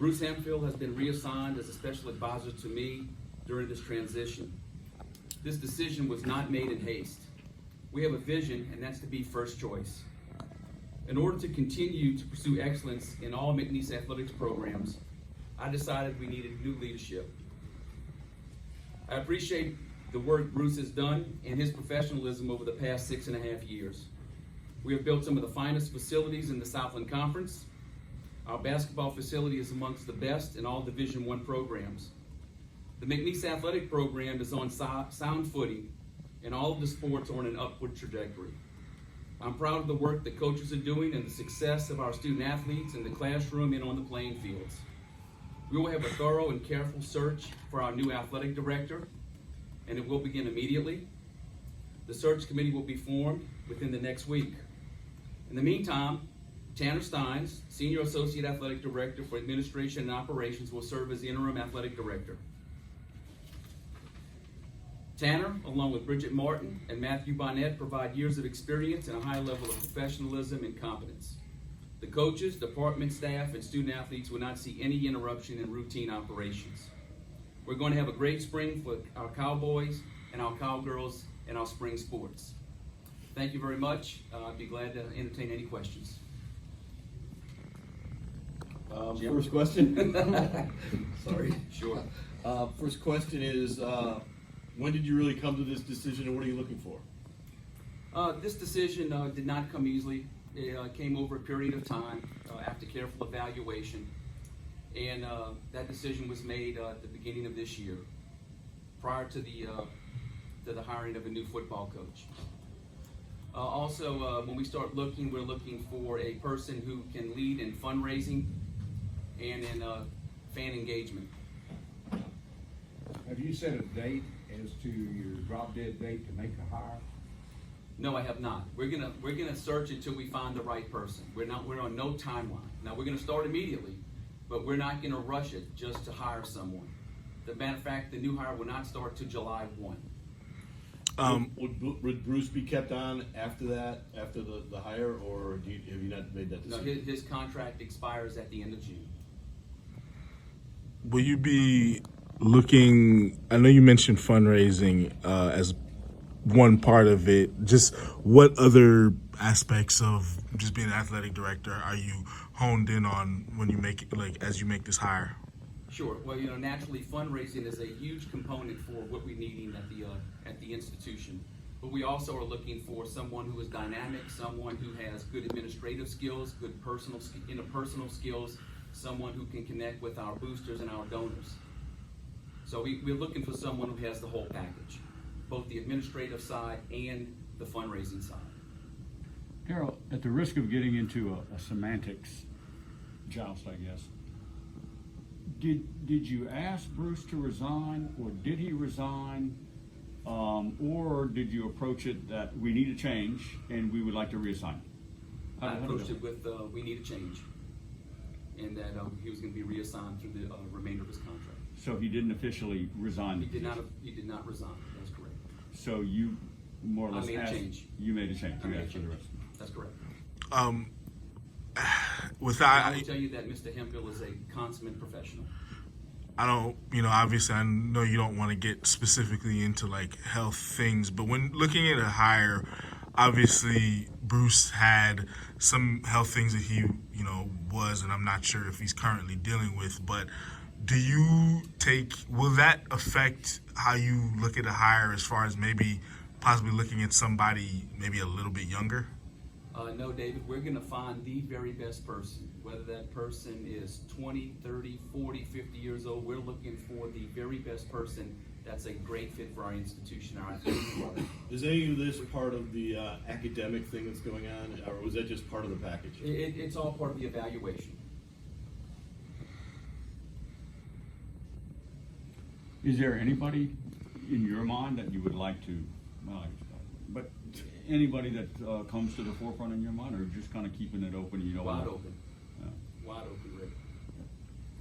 Bruce Hemphill has been reassigned as a special advisor to me during this transition. This decision was not made in haste. We have a vision, and that's to be first choice. In order to continue to pursue excellence in all McNeese athletics programs, I decided we needed new leadership. I appreciate the work Bruce has done and his professionalism over the past 6.5 years. We have built some of the finest facilities in the Southland Conference. Our basketball facility is amongst the best in all Division I programs. The McNeese athletic program is on sound footing, and all of the sports are on an upward trajectory. I'm proud of the work that coaches are doing and the success of our student athletes in the classroom and on the playing fields. We will have a thorough and careful search for our new athletic director, and it will begin immediately. The search committee will be formed within the next week. In the meantime, Tanner Steins, Senior Associate Athletic Director for Administration and Operations, will serve as the interim athletic director. Tanner, along with Bridget Martin and Matthew Bonnet, provide years of experience and a high level of professionalism and competence. The coaches, department staff, and student athletes will not see any interruption in routine operations. We're going to have a great spring for our Cowboys and our Cowgirls and our spring sports. Thank you very much. I'd be glad to entertain any questions. First question. Sorry. Sure. First question is, when did you really come to this decision, and what are you looking for? This decision did not come easily. It came over a period of time after careful evaluation, and that decision was made at the beginning of this year, prior to the hiring of a new football coach. Also, when we start looking, we're looking for a person who can lead in fundraising and in fan engagement. Have you set a date as to your drop dead date to make the hire? No, I have not. We're gonna search until we find the right person. We're on no timeline. Now we're gonna start immediately, but we're not gonna rush it just to hire someone. As a matter of fact, the new hire will not start till July 1. Would Bruce be kept on after that, after the hire, or have you not made that No, decision? his contract expires at the end of June. Will you be looking, I know you mentioned fundraising as one part of it, just what other aspects of just being an athletic director are you honed in on when you make it, like, as you make this hire? Sure. Well, naturally, fundraising is a huge component for what we're needing at the institution. But we also are looking for someone who is dynamic, someone who has good administrative skills, good interpersonal skills, someone who can connect with our boosters and our donors. So we're looking for someone who has the whole package, both the administrative side and the fundraising side. Daryl, at the risk of getting into a semantics joust, I guess, did you ask Bruce to resign, or did he resign, or did you approach it that we need a change and we would like to reassign? I approached it with we need a change, and that he was going to be reassigned through the remainder of his contract. So he didn't officially resign. He did not resign. That's correct. So you more or less made a change. You made a change. I made a for the change. rest. That's correct. Without, I will tell you that Mr. Hemphill is a consummate professional. I don't, obviously I know you don't want to get specifically into like health things, but when looking at a hire, obviously Bruce had some health things that he, was, and I'm not sure if he's currently dealing with, but will that affect how you look at a hire as far as maybe possibly looking at somebody maybe a little bit younger? No, David, we're going to find the very best person. Whether that person is 20, 30, 40, 50 years old, we're looking for the very best person that's a great fit for our institution, our athletic department. Is any of this part of the academic thing that's going on, or was that just part of the package? It's all part of the evaluation. Is there anybody in your mind that you would like to, but anybody that comes to the forefront in your mind, or just kind of keeping it open? Wide open. Yeah. Wide open, Rick.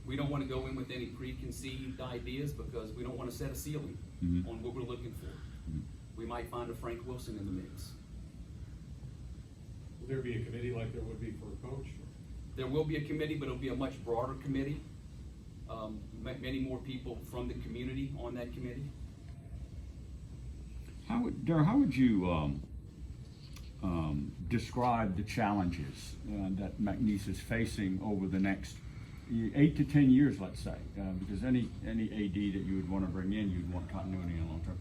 We don't want to go in with any preconceived ideas because we don't want to set a ceiling on what we're looking for. We might find a Frank Wilson in the mix. Will there be a committee like there would be for a coach? There will be a committee, but it'll be a much broader committee. many more people from the community on that committee. Daryl, how would you describe the challenges that McNeese is facing over the next 8 to 10 years, let's say? Because any AD that you would want to bring in, you'd want continuity in the long term.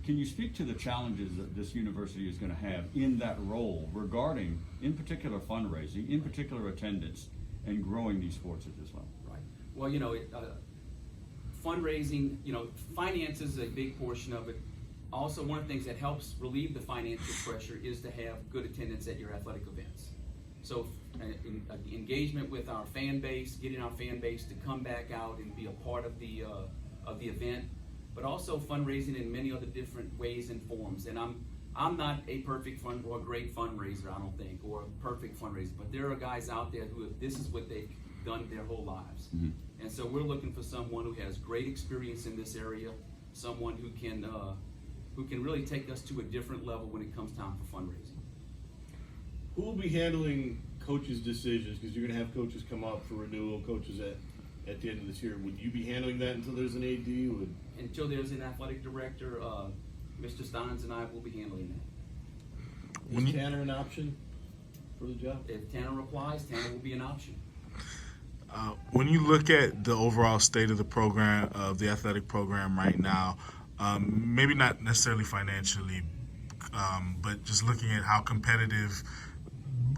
Can you speak to the challenges that this university is going to have in that role regarding, in particular, fundraising, in particular, attendance, and growing these sports at this level? Right. Well, fundraising, finance is a big portion of it. Also, one of the things that helps relieve the financial pressure is to have good attendance at your athletic events. So, engagement with our fan base, getting our fan base to come back out and be a part of the event, but also fundraising in many other different ways and forms. And I'm not a perfect or a great fundraiser, I don't think, or a perfect fundraiser, but there are guys out there who this is what they've done their whole lives. Mm-hmm. And so we're looking for someone who has great experience in this area, someone who can really take us to a different level when it comes time for fundraising. Who will be handling coaches' decisions? Because you're going to have coaches come up for renewal, coaches at the end of this year. Would you be handling that until there's an AD? Until there's an athletic director, Mr. Steins and I will be handling that. Is Tanner an option for the job? If Tanner applies, Tanner will be an option. When you look at the overall state of the program, of the athletic program right now, maybe not necessarily financially, but just looking at how competitive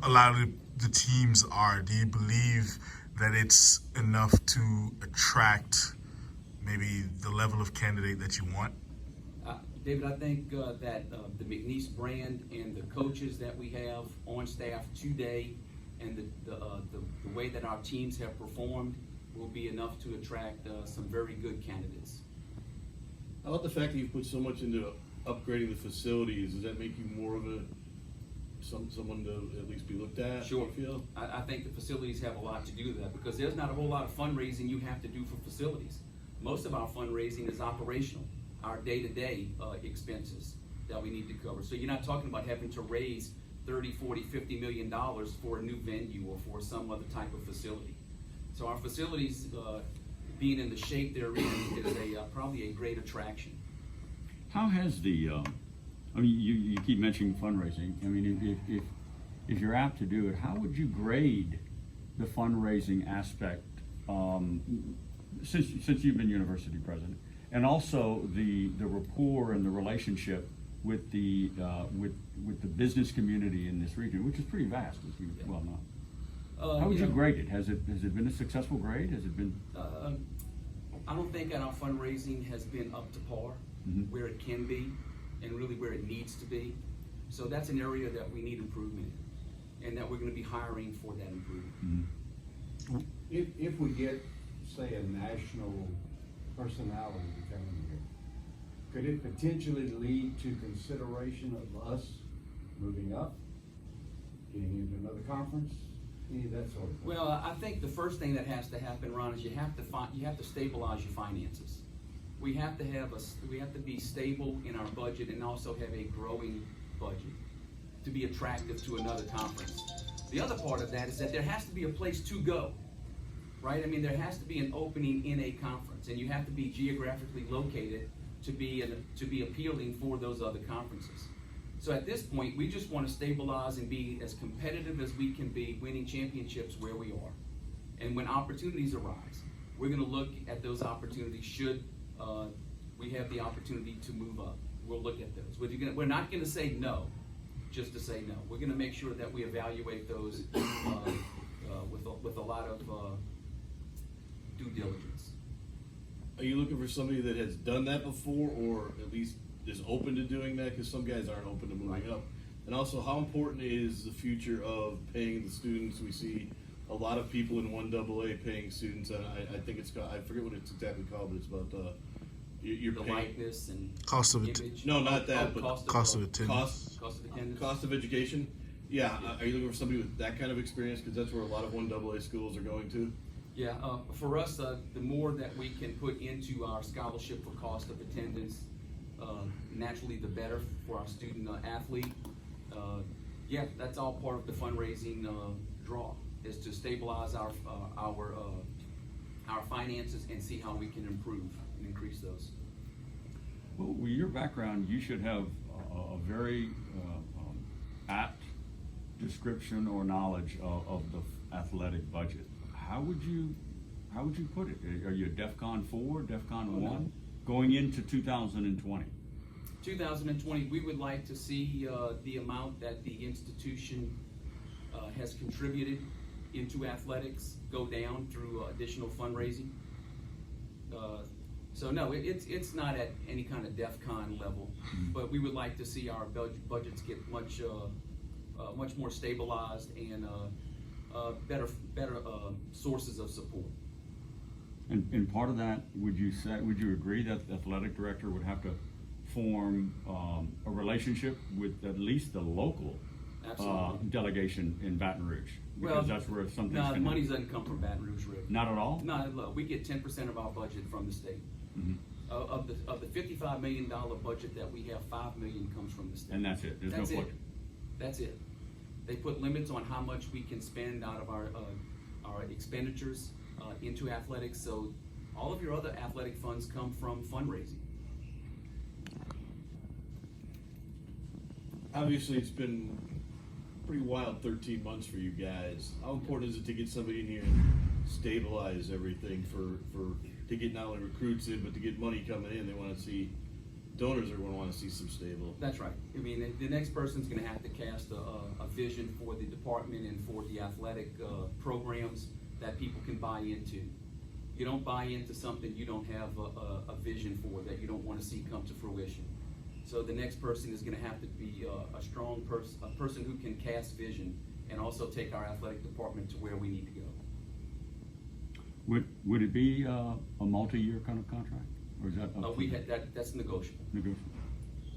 a lot of the teams are, do you believe that it's enough to attract maybe the level of candidate that you want? David, I think that the McNeese brand and the coaches that we have on staff today and the way that our teams have performed will be enough to attract some very good candidates. How about the fact that you've put so much into upgrading the facilities? Does that make you more of someone to at least be looked at? Sure. You feel? I think the facilities have a lot to do with that because there's not a whole lot of fundraising you have to do for facilities. Most of our fundraising is operational, our day-to-day expenses that we need to cover. So you're not talking about having to raise $30, $40, $50 million for a new venue or for some other type of facility. So our facilities, being in the shape they're in, is probably a great attraction. How has you keep mentioning fundraising. I mean, if you're apt to do it, how would you grade the fundraising aspect since you've been university president, and also the rapport and the relationship with the business community in this region, which is pretty vast, as you well know. How would you grade it? Has it been a successful grade? Has it been? I don't think that our fundraising has been up to par where it can be and really where it needs to be. So that's an area that we need improvement in and that we're going to be hiring for that improvement. Mm-hmm. If we get, say, a national personality to come in here, could it potentially lead to consideration of us moving up, getting into another conference, any of that sort of thing? Well, I think the first thing that has to happen, Ron, is you have to stabilize your finances. We have to be stable in our budget and also have a growing budget to be attractive to another conference. The other part of that is that there has to be a place to go, right? I mean, there has to be an opening in a conference, and you have to be geographically located to be appealing for those other conferences. So at this point, we just want to stabilize and be as competitive as we can be, winning championships where we are. And when opportunities arise, we're going to look at those opportunities. Should we have the opportunity to move up, we'll look at those. We're not going to say no just to say no. We're going to make sure that we evaluate those with a lot of due diligence. Are you looking for somebody that has done that before, or at least is open to doing that? Because some guys aren't open to moving up. And also, how important is the future of paying the students? We see a lot of people in 1AA paying students, and I think it's called, I forget what it's exactly called, but it's about you're the paying likeness and Cost of image. No, not that, but cost of attendance. Cost of attendance. Cost of education. Yeah, are you looking for somebody with that kind of experience? Because that's where a lot of 1AA schools are going to. Yeah, for us, the more that we can put into our scholarship for cost of attendance, naturally the better for our student athlete. Yeah, that's all part of the fundraising draw, is to stabilize our our finances and see how we can improve and increase those. Well, with your background, you should have a very apt description or knowledge of the athletic budget. How would you put it? Are you a DEFCON 4, DEFCON 1? No. Going into 2020? 2020, we would like to see the amount that the institution has contributed into athletics go down through additional fundraising. So no, it's not at any kind of DEFCON level, but we would like to see our budgets get much more stabilized and better sources of support. And part of that, would you agree that the athletic director would have to form a relationship with at least the local delegation in Baton Rouge? Because that's where something's No, the gonna- money doesn't come from Baton Rouge, Rick. Not at all? No, look, we get 10% of our budget from the state. Mhm. Of the $55 million budget that we have, $5 million comes from the state. And that's it? There's That's no it. budget? That's it. They put limits on how much we can spend out of our expenditures into athletics, so all of your other athletic funds come from fundraising. Obviously, it's been pretty wild 13 months for you guys. How important is it to get somebody in here and stabilize everything to get not only recruits in, but to get money coming in? They want to see, donors are going to want to see some stable. That's right. I mean, the next person's gonna have to cast a vision for the department and for the athletic programs that people can buy into. You don't buy into something you don't have a vision for, that you don't wanna see come to fruition. So the next person is gonna have to be a strong person, a person who can cast vision and also take our athletic department to where we need to go. Would it be a multi-year kind of contract? Or is that up to That's negotiable. negotiable?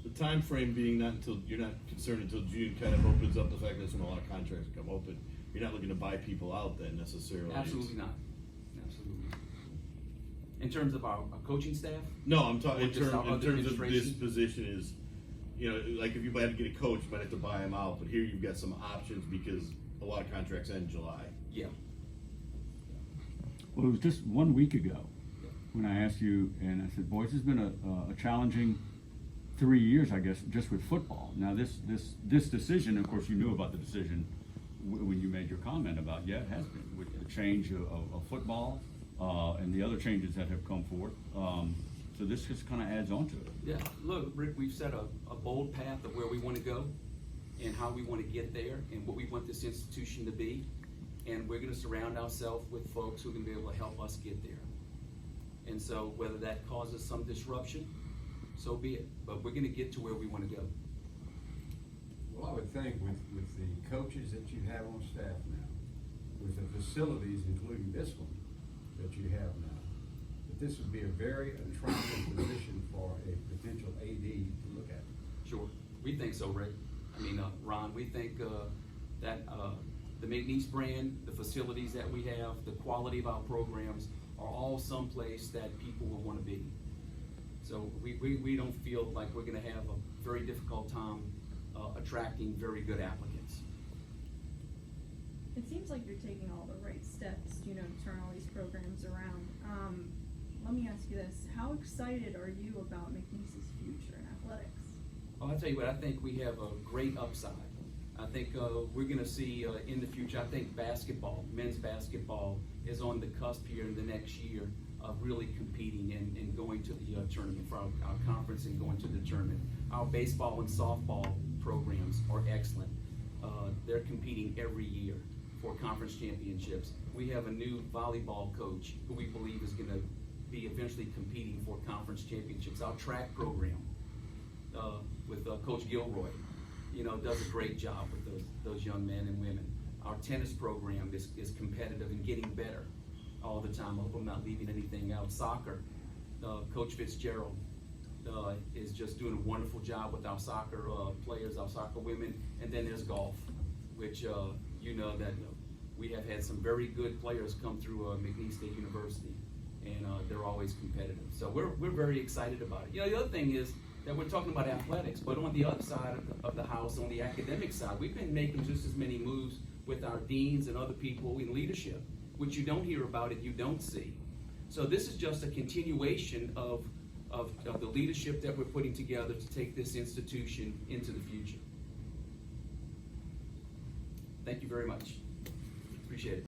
The time frame being you're not concerned until June kind of opens up the fact that there's when a lot of contracts come open. You're not looking to buy people out then necessarily. Absolutely not. Absolutely not. In terms of our coaching staff? No, I'm talking Or in just terms our of this administration? position is, like if you had to get a coach, you might have to buy him out, but here you've got some options because a lot of contracts end July. Yeah. Well, it was just 1 week ago when I asked you, and I said, boys, it's been a challenging 3 years, I guess, just with football. Now, this decision, of course, you knew about the decision when you made your comment about, it has been, with the change of football and the other changes that have come forth. So this just kind of adds on to it. Yeah, look, Rick, we've set a bold path of where we want to go and how we want to get there and what we want this institution to be. And we're going to surround ourselves with folks who are going to be able to help us get there. And so whether that causes some disruption, so be it. But we're going to get to where we want to go. Well, I would think with the coaches that you have on staff now, with the facilities, including this one that you have now, that this would be a very attractive position for a potential AD to look at. Sure. We think so, Rick. I mean, Ron, we think that the McNeese brand, the facilities that we have, the quality of our programs are all someplace that people will want to be. So we don't feel like we're going to have a very difficult time attracting very good applicants. It seems like you're taking all the right steps, to turn all these programs around. Let me ask you this: how excited are you about McNeese's future in athletics? Well, I'll tell you what, I think we have a great upside. I think we're going to see in the future, I think basketball, men's basketball, is on the cusp here in the next year of really competing and going to the tournament for our conference and going to the tournament. Our baseball and softball programs are excellent. They're competing every year for conference championships. We have a new volleyball coach who we believe is going to be eventually competing for conference championships. Our track program with Coach Gilroy, does a great job with those young men and women. Our tennis program is competitive and getting better all the time. I hope I'm not leaving anything out. Soccer, Coach Fitzgerald is just doing a wonderful job with our soccer players, our soccer women. And then there's golf, which that we have had some very good players come through McNeese State University, and they're always competitive. So we're very excited about it. The other thing is that we're talking about athletics, but on the other side of the house, on the academic side, we've been making just as many moves with our deans and other people in leadership, which you don't hear about and you don't see. So this is just a continuation of the leadership that we're putting together to take this institution into the future. Thank you very much. Appreciate it.